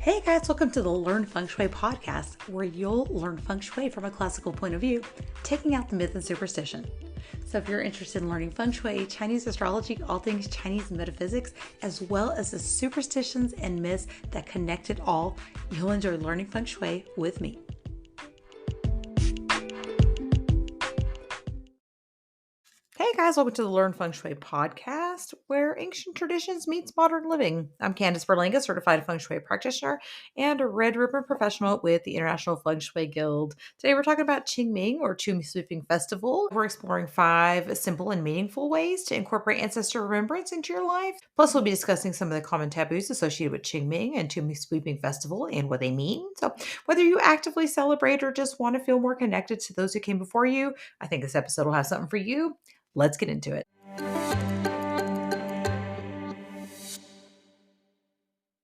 Hey guys, welcome to the Learn Feng Shui podcast, where you'll learn Feng Shui from a classical point of view, taking out the myth and superstition. So if you're interested in learning Feng Shui, Chinese astrology, all things Chinese metaphysics, as well as the superstitions and myths that connect it all, you'll enjoy learning Feng Shui with me. Hey guys, welcome to the Learn Feng Shui podcast, where ancient traditions meets modern living. I'm Candice Berlanga, certified Feng Shui practitioner and a red ribbon professional with the International Feng Shui Guild. Today we're talking about Qing Ming, or Tomb Sweeping Festival. We're exploring 5 simple and meaningful ways to incorporate ancestral remembrance into your life. Plus, we'll be discussing some of the common taboos associated with Qing Ming and Tomb Sweeping Festival and what they mean. So, whether you actively celebrate or just want to feel more connected to those who came before you, I think this episode will have something for you. Let's get into it.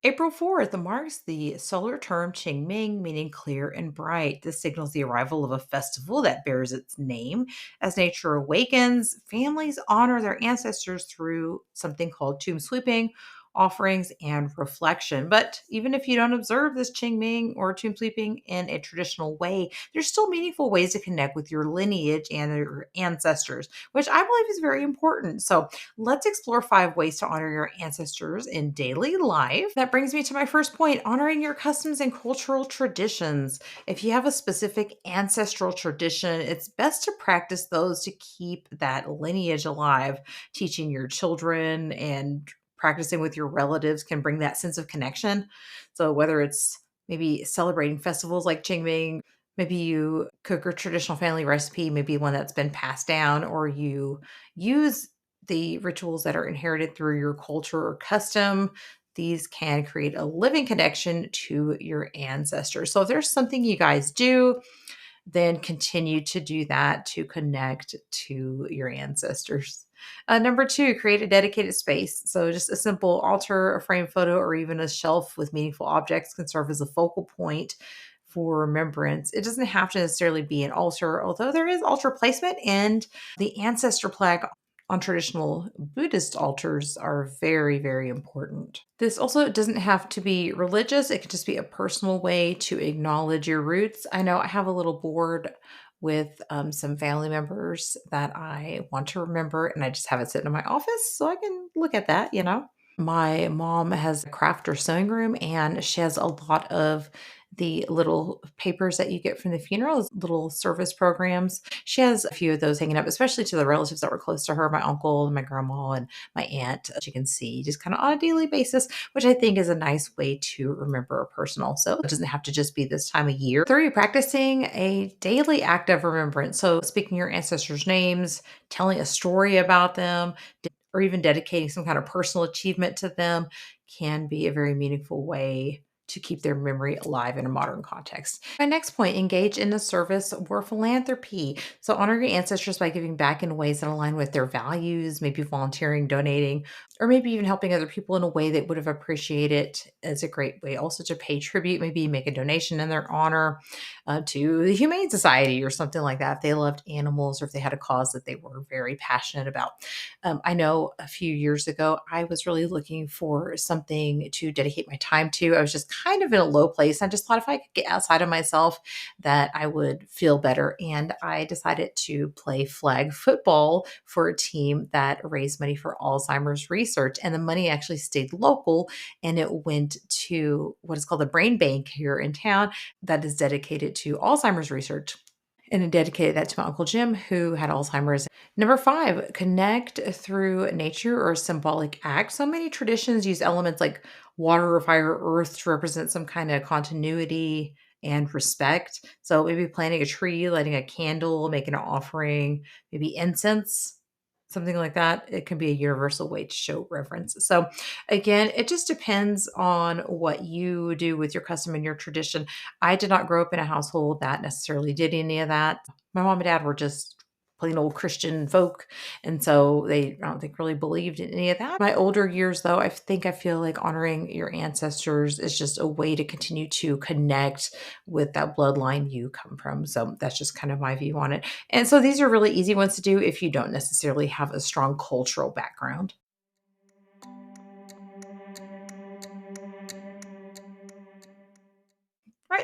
April 4th marks the solar term Qing Ming, meaning clear and bright. This signals the arrival of a festival that bears its name. As nature awakens, families honor their ancestors through something called tomb sweeping, offerings, and reflection. But even if you don't observe this Qing Ming or tomb sweeping in a traditional way, there's still meaningful ways to connect with your lineage and your ancestors, which I believe is very important. So let's explore 5 ways to honor your ancestors in daily life. That brings me to my first point, honoring your customs and cultural traditions. If you have a specific ancestral tradition, it's best to practice those to keep that lineage alive. Teaching your children and practicing with your relatives can bring that sense of connection. So whether it's maybe celebrating festivals like Qing Ming, maybe you cook a traditional family recipe, maybe one that's been passed down, or you use the rituals that are inherited through your culture or custom. These can create a living connection to your ancestors. So if there's something you guys do, then continue to do that to connect to your ancestors. Number 2, create a dedicated space. So just a simple altar, a framed photo, or even a shelf with meaningful objects can serve as a focal point for remembrance. It doesn't have to necessarily be an altar, although there is altar placement, and the ancestor plaque on traditional Buddhist altars are very, very important. This also doesn't have to be religious. It could just be a personal way to acknowledge your roots. I know I have a little board with some family members that I want to remember, and I just have it sitting in my office so I can look at that. My mom has a craft or sewing room, and she has a lot of the little papers that you get from the funerals, little service programs. She has a few of those hanging up, especially to the relatives that were close to her, my uncle and my grandma and my aunt. You can see just kind of on a daily basis, which I think is a nice way to remember a person also. It doesn't have to just be this time of year. 3, practicing a daily act of remembrance. So speaking your ancestors' names, telling a story about them, or even dedicating some kind of personal achievement to them can be a very meaningful way to keep their memory alive in a modern context. My next point, engage in the service or philanthropy. So honor your ancestors by giving back in ways that align with their values, maybe volunteering, donating, or maybe even helping other people in a way that would have appreciated is a great way also to pay tribute, maybe make a donation in their honor to the Humane Society or something like that if they loved animals or if they had a cause that they were very passionate about. I know a few years ago, I was really looking for something to dedicate my time to. I was just kind of in a low place. I just thought if I could get outside of myself, that I would feel better. And I decided to play flag football for a team that raised money for Alzheimer's research. And the money actually stayed local, and it went to what is called the brain bank here in town that is dedicated to Alzheimer's research. And I dedicated that to my Uncle Jim, who had Alzheimer's. Number 5, connect through nature or symbolic act. So many traditions use elements like water or fire or earth to represent some kind of continuity and respect. So maybe planting a tree, lighting a candle, making an offering, maybe incense, something like that. It can be a universal way to show reverence. So again, it just depends on what you do with your custom and your tradition. I did not grow up in a household that necessarily did any of that. My mom and dad were just plain old Christian folk. And so I don't think really believed in any of that. My older years, though, I feel like honoring your ancestors is just a way to continue to connect with that bloodline you come from. So that's just kind of my view on it. And so these are really easy ones to do if you don't necessarily have a strong cultural background.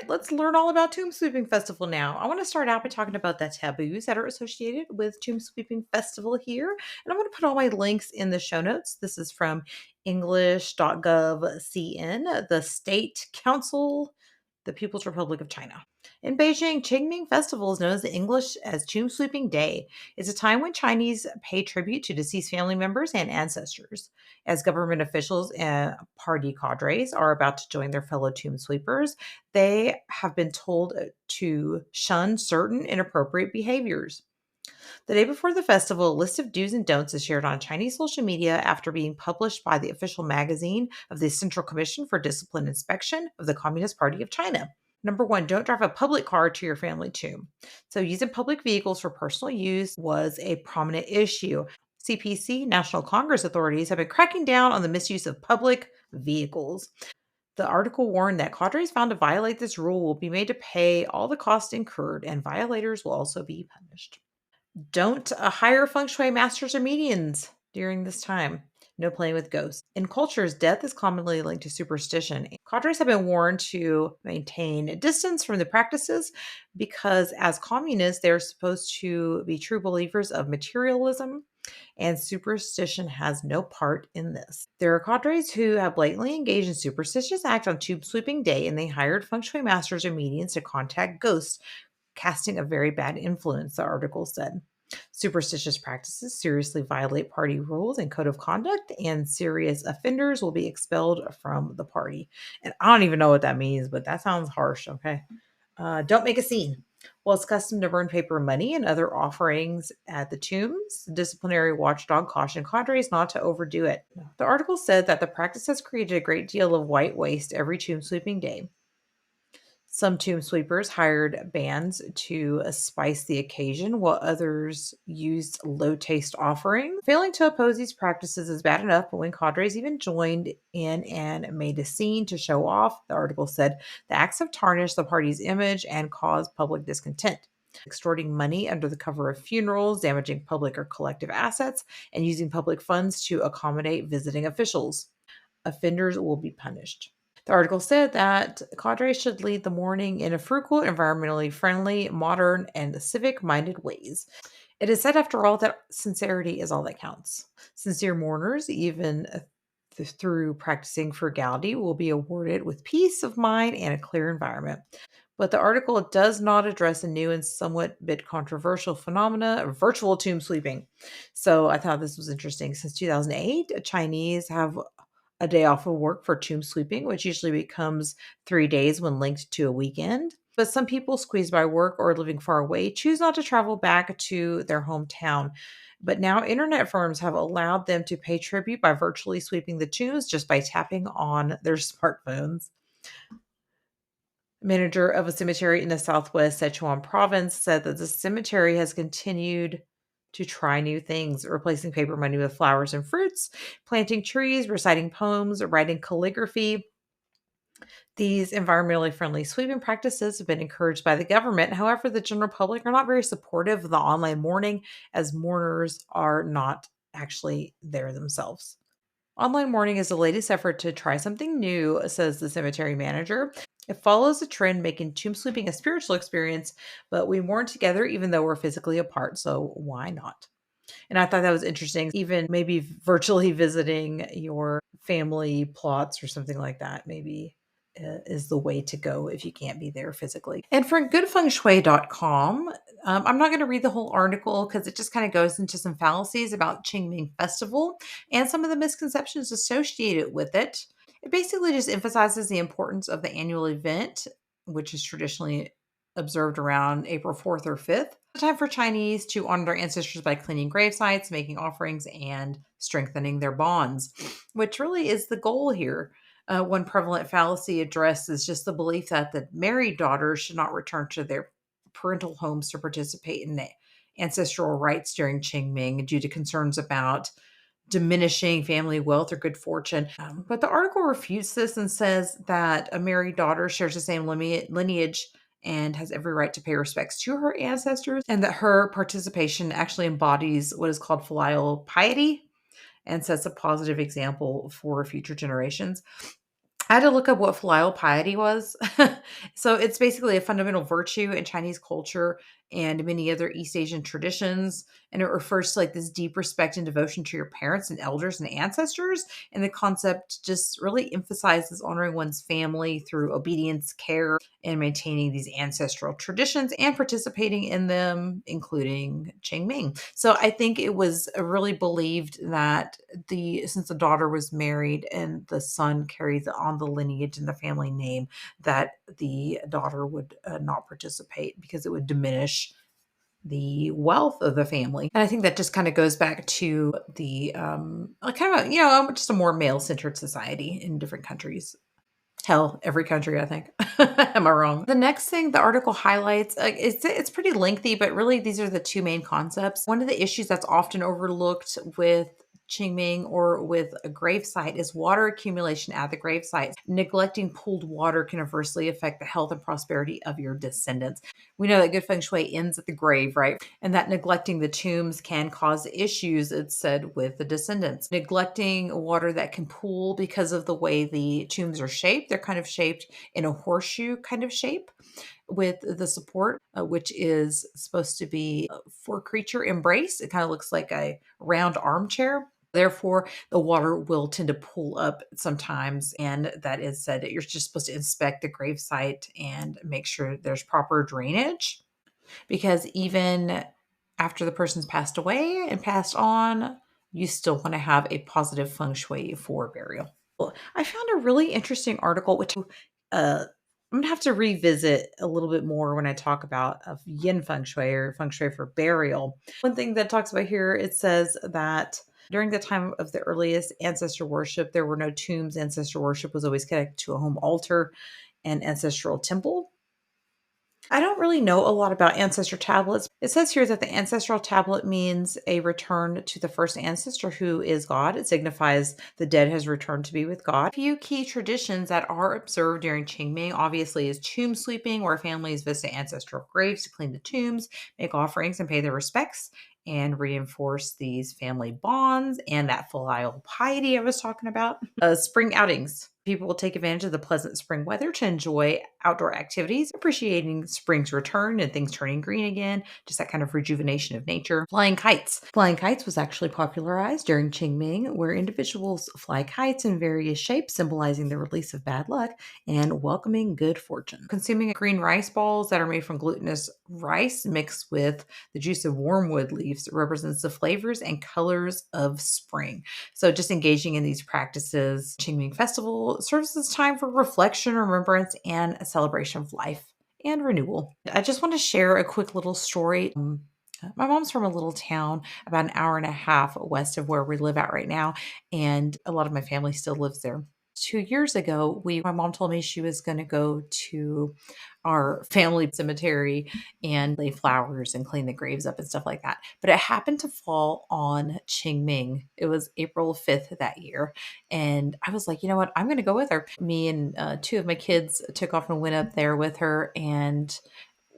let's learn all about Tomb Sweeping Festival now. I want to start out by talking about the taboos that are associated with Tomb Sweeping Festival here. And I'm going to put all my links in the show notes. This is from English.gov.cn, the State Council, the People's Republic of China. In Beijing, Qing Ming Festival is known as the English as Tomb Sweeping Day. It's a time when Chinese pay tribute to deceased family members and ancestors. As government officials and party cadres are about to join their fellow tomb sweepers, they have been told to shun certain inappropriate behaviors. The day before the festival, a list of do's and don'ts is shared on Chinese social media after being published by the official magazine of the Central Commission for Discipline Inspection of the Communist Party of China. Number one, don't drive a public car to your family tomb. So, using public vehicles for personal use was a prominent issue. CPC, National Congress authorities, have been cracking down on the misuse of public vehicles. The article warned that cadres found to violate this rule will be made to pay all the costs incurred, and violators will also be punished. Don't hire feng shui masters or mediums during this time. No playing with ghosts. In cultures, death is commonly linked to superstition. Cadres have been warned to maintain a distance from the practices because, as communists, they're supposed to be true believers of materialism, and superstition has no part in this. There are cadres who have blatantly engaged in superstitious acts on Tube Sweeping Day, and they hired feng shui masters or mediums to contact ghosts, casting a very bad influence, the article said. Superstitious practices seriously violate party rules and code of conduct, and serious offenders will be expelled from the party. And I don't even know what that means, but that sounds harsh, okay? Don't make a scene. Well, it's custom to burn paper money and other offerings at the tombs. The disciplinary watchdog cautioned cadres not to overdo it. The article said that the practice has created a great deal of white waste every tomb sweeping day. Some tomb sweepers hired bands to spice the occasion, while others used low taste offerings. Failing to oppose these practices is bad enough, but when cadres even joined in and made a scene to show off, the article said, the acts have tarnished the party's image and caused public discontent. Extorting money under the cover of funerals, damaging public or collective assets, and using public funds to accommodate visiting officials. Offenders will be punished. The article said that cadres should lead the mourning in a frugal, environmentally friendly, modern, and civic minded ways. It is said, after all, that sincerity is all that counts. Sincere mourners, even through practicing frugality, will be awarded with peace of mind and a clear environment. But the article does not address a new and somewhat bit controversial phenomena, virtual tomb sweeping. So I thought this was interesting. Since 2008, Chinese have a day off of work for tomb sweeping, which usually becomes 3 days when linked to a weekend. But some people, squeezed by work or living far away, choose not to travel back to their hometown. But now internet firms have allowed them to pay tribute by virtually sweeping the tombs just by tapping on their smartphones. Manager of a cemetery in the southwest Sichuan province said that the cemetery has continued to try new things, replacing paper money with flowers and fruits, planting trees, reciting poems, writing calligraphy. These environmentally friendly sweeping practices have been encouraged by the government. However, the general public are not very supportive of the online mourning, as mourners are not actually there themselves. Online mourning is the latest effort to try something new, says the cemetery manager. It follows a trend making tomb sweeping a spiritual experience, but we mourn together even though we're physically apart, so why not? And I thought that was interesting. Even maybe virtually visiting your family plots or something like that, maybe is the way to go if you can't be there physically. And for goodfengshui.com, I'm not going to read the whole article because it just kind of goes into some fallacies about Qing Ming Festival and some of the misconceptions associated with it. It basically just emphasizes the importance of the annual event, which is traditionally observed around April 4th or 5th. The time for Chinese to honor their ancestors by cleaning grave sites, making offerings, and strengthening their bonds, which really is the goal here. One prevalent fallacy addressed is just the belief that the married daughters should not return to their parental homes to participate in the ancestral rites during Qing Ming due to concerns about diminishing family wealth or good fortune. But the article refutes this and says that a married daughter shares the same lineage and has every right to pay respects to her ancestors, and that her participation actually embodies what is called filial piety and sets a positive example for future generations. I had to look up what filial piety was. So it's basically a fundamental virtue in Chinese culture and many other East Asian traditions. And it refers to like this deep respect and devotion to your parents and elders and ancestors. And the concept just really emphasizes honoring one's family through obedience, care, and maintaining these ancestral traditions and participating in them, including Qing Ming. So I think it was really believed that since the daughter was married and the son carries on the lineage and the family name, that the daughter would not participate because it would diminish the wealth of the family. And I think that just kind of goes back to the kind of just a more male centered society in different countries. Hell, every country, I think. Am I wrong? The next thing the article highlights, it's pretty lengthy, but really these are the two main concepts. One of the issues that's often overlooked with Qingming or with a gravesite is water accumulation at the gravesite. Neglecting pooled water can adversely affect the health and prosperity of your descendants. We know that good feng shui ends at the grave, right? And that neglecting the tombs can cause issues, it's said, with the descendants. Neglecting water that can pool because of the way the tombs are shaped. They're kind of shaped in a horseshoe kind of shape with the support, which is supposed to be for creature embrace. It kind of looks like a round armchair. Therefore, the water will tend to pool up sometimes. And that is said that you're just supposed to inspect the gravesite and make sure there's proper drainage. Because even after the person's passed away and passed on, you still want to have a positive feng shui for burial. I found a really interesting article, which I'm gonna have to revisit a little bit more when I talk about of yin feng shui or feng shui for burial. One thing that talks about here, it says that during the time of the earliest ancestor worship, there were no tombs. Ancestor worship was always connected to a home altar and ancestral temple. I don't really know a lot about ancestor tablets. It says here that the ancestral tablet means a return to the first ancestor who is God. It signifies the dead has returned to be with God. A few key traditions that are observed during Qingming obviously is tomb sweeping, where families visit ancestral graves to clean the tombs, make offerings, and pay their respects, and reinforce these family bonds and that filial piety I was talking about. Spring outings. People will take advantage of the pleasant spring weather to enjoy outdoor activities, appreciating spring's return and things turning green again, just that kind of rejuvenation of nature. Flying kites. Flying kites was actually popularized during Qingming, where individuals fly kites in various shapes, symbolizing the release of bad luck and welcoming good fortune. Consuming green rice balls that are made from glutinous rice mixed with the juice of wormwood leaves represents the flavors and colors of spring. So just engaging in these practices, Qingming Festival serves as time for reflection, remembrance, and a celebration of life and renewal. I just want to share a quick little story. My mom's from a little town about an hour and a half west of where we live at right now, and a lot of my family still lives there. 2 years ago, my mom told me she was going to go to our family cemetery and lay flowers and clean the graves up and stuff like that. But it happened to fall on Qingming. It was April 5th that year. And I was like, you know what? I'm going to go with her. Me and two of my kids took off and went up there with her. And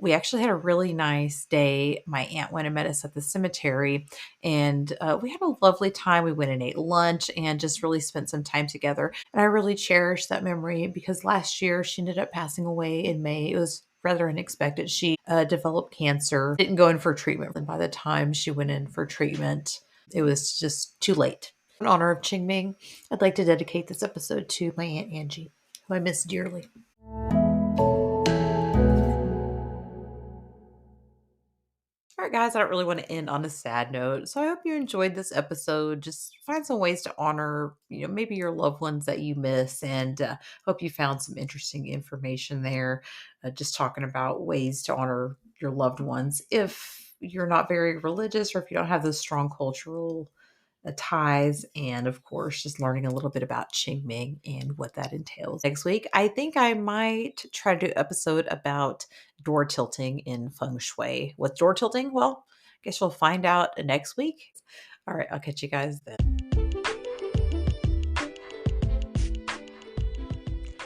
we actually had a really nice day. My aunt went and met us at the cemetery, and we had a lovely time. We went and ate lunch and just really spent some time together. And I really cherish that memory because last year she ended up passing away in May. It was rather unexpected. She developed cancer, didn't go in for treatment. And by the time she went in for treatment, it was just too late. In honor of Qingming, I'd like to dedicate this episode to my Aunt Angie, who I miss dearly. All right, guys, I don't really want to end on a sad note. So I hope you enjoyed this episode. Just find some ways to honor, maybe your loved ones that you miss. And hope you found some interesting information there. Just talking about ways to honor your loved ones. If you're not very religious or if you don't have those strong cultural ties, and of course, just learning a little bit about Qingming and what that entails. Next week, I think I might try to do an episode about door tilting in feng shui. What's door tilting? Well, I guess we'll find out next week. All right, I'll catch you guys then.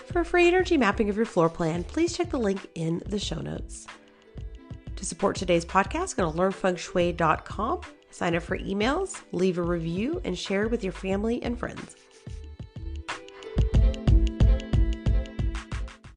For a free energy mapping of your floor plan, please check the link in the show notes. To support today's podcast, go to learnfengshui.com. Sign up for emails, leave a review, and share with your family and friends.